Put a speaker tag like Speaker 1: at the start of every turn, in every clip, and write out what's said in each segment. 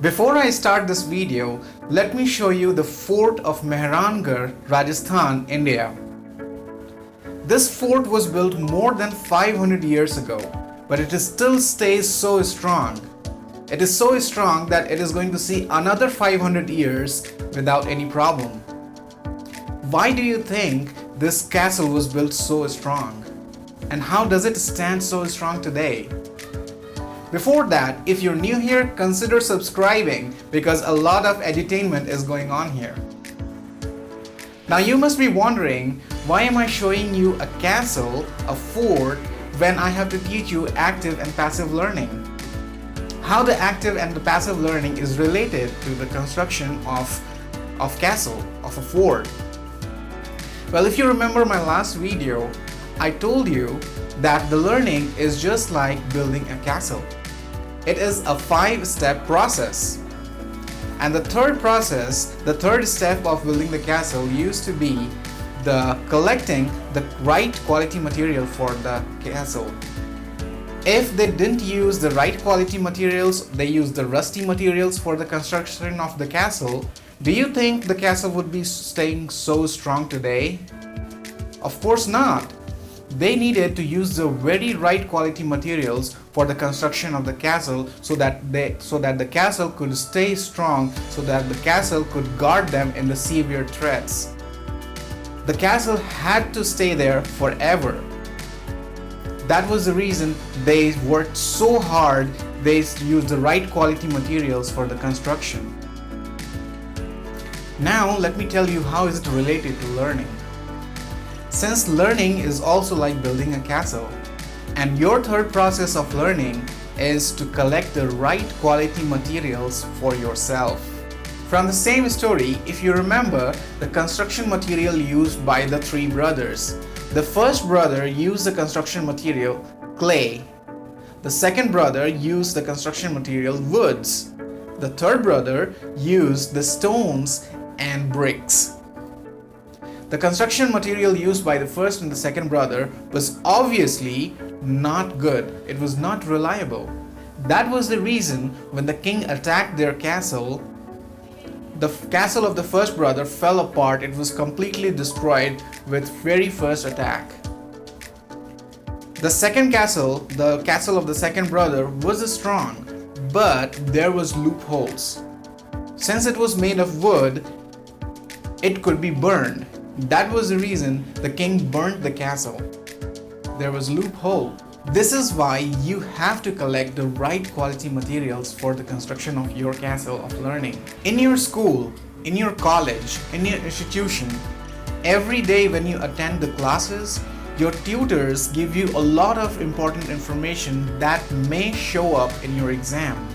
Speaker 1: Before I start this video, let me show you the fort of Mehrangarh, Rajasthan, India. This fort was built more than 500 years ago, but it still stays so strong. It is so strong that it is going to see another 500 years without any problem. Why do you think this castle was built so strong? And how does it stand so strong today? Before that, if you're new here, consider subscribing because a lot of edutainment is going on here. Now you must be wondering, why am I showing you a castle, a fort, when I have to teach you active and passive learning? How the active and the passive learning is related to the construction of castle, of a fort. Well, if you remember my last video, I told you that the learning is just like building a castle. It is a 5-step process. And the third step of building the castle used to be the collecting the right quality material for the castle. If they didn't use the right quality materials, they used the rusty materials for the construction of the castle, do you think the castle would be staying so strong today? Of course not. They needed to use the very right quality materials for the construction of the castle so that the castle could stay strong, so that the castle could guard them in the severe threats. The castle had to stay there forever. That was the reason they worked so hard. They used the right quality materials for the construction. Now let me tell you how is it related to learning. Since learning is also like building a castle, and your third process of learning is to collect the right quality materials for yourself. From the same story, if you remember the construction material used by the 3 brothers, the first brother used the construction material clay, the second brother used the construction material woods, the third brother used the stones and bricks. The construction material used by the first and the second brother was obviously not good. It was not reliable. That was the reason when the king attacked their castle, the castle of the first brother fell apart. It was completely destroyed with very first attack. The second castle, the castle of the second brother, was strong, but there was loopholes. Since it was made of wood, it could be burned. That was the reason the king burnt the castle. There was a loophole. This is why you have to collect the right quality materials for the construction of your castle of learning. In your school, in your college, in your institution, every day when you attend the classes, your tutors give you a lot of important information that may show up in your exam.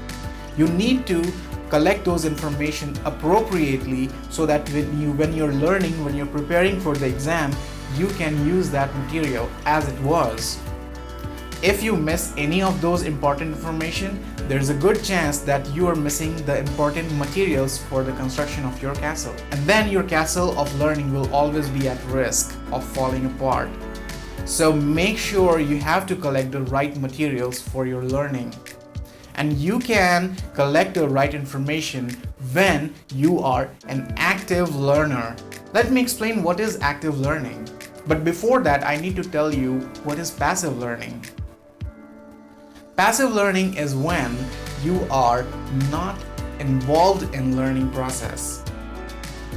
Speaker 1: You need to collect those information appropriately so that when you're learning, when you're preparing for the exam, you can use that material as it was. If you miss any of those important information, there's a good chance that you are missing the important materials for the construction of your castle. And then your castle of learning will always be at risk of falling apart. So make sure you have to collect the right materials for your learning. And you can collect the right information when you are an active learner. Let me explain what is active learning. But before that, I need to tell you what is passive learning. Passive learning is when you are not involved in learning process.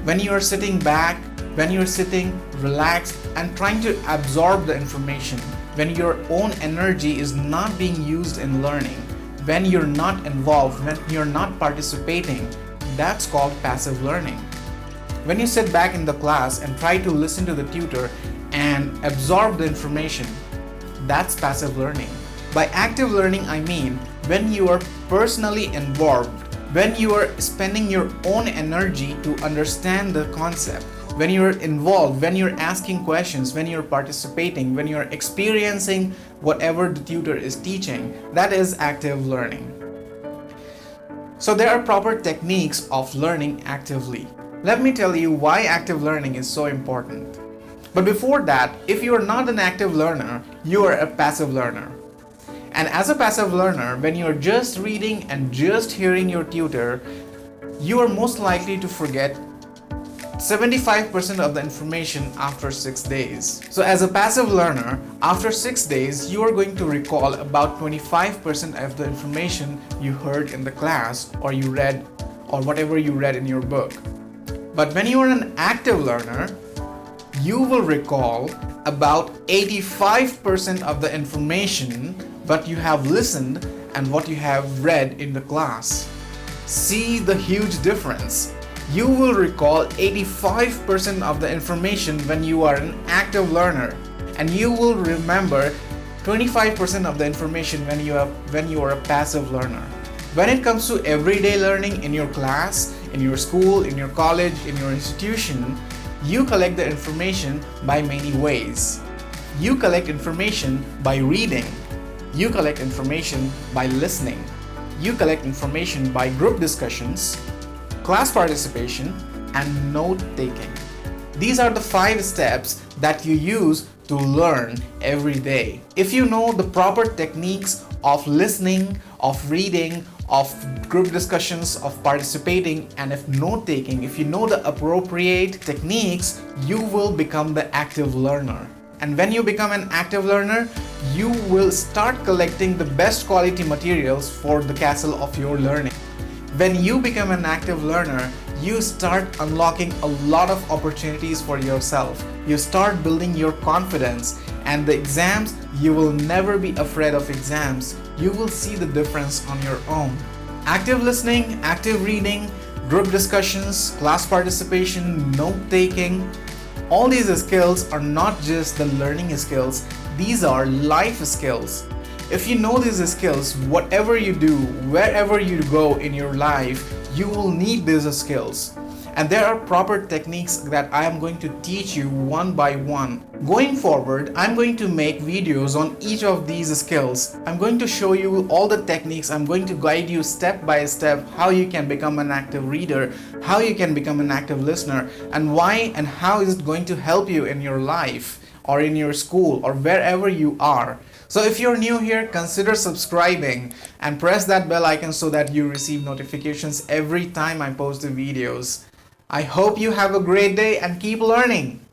Speaker 1: When you are sitting back, when you are sitting relaxed and trying to absorb the information, when your own energy is not being used in learning, when you're not involved, when you're not participating, that's called passive learning. When you sit back in the class and try to listen to the tutor and absorb the information, that's passive learning. By active learning, I mean when you are personally involved, when you are spending your own energy to understand the concept, when you're involved, when you're asking questions, when you're participating, when you're experiencing whatever the tutor is teaching, that is active learning. So there are proper techniques of learning actively. Let me tell you why active learning is so important. But before that, if you are not an active learner, you are a passive learner. And as a passive learner, when you're just reading and just hearing your tutor, you are most likely to forget 75% of the information after 6 days. So as a passive learner, after 6 days, you are going to recall about 25% of the information you heard in the class or you read or whatever you read in your book. But when you are an active learner, you will recall about 85% of the information what you have listened and what you have read in the class. See the huge difference. You will recall 85% of the information when you are an active learner, and you will remember 25% of the information when you are a passive learner. When it comes to everyday learning in your class, in your school, in your college, in your institution, you collect the information by many ways. You collect information by reading. You collect information by listening. You collect information by group discussions, class participation, and note-taking. These are the 5 steps that you use to learn every day. If you know the proper techniques of listening, of reading, of group discussions, of participating, and of note-taking, if you know the appropriate techniques, you will become the active learner. And when you become an active learner, you will start collecting the best quality materials for the castle of your learning. When you become an active learner, you start unlocking a lot of opportunities for yourself. You start building your confidence, and the exams, you will never be afraid of exams. You will see the difference on your own. Active listening, active reading, group discussions, class participation, note-taking, all these skills are not just the learning skills, these are life skills. If you know these skills, whatever you do, wherever you go in your life, you will need these skills. And there are proper techniques that I am going to teach you one by one. Going forward, I'm going to make videos on each of these skills. I'm going to show you all the techniques. I'm going to guide you step by step how you can become an active reader, how you can become an active listener, and why and how is it going to help you in your life or in your school or wherever you are. So if you're new here, consider subscribing and press that bell icon so that you receive notifications every time I post the videos. I hope you have a great day and keep learning.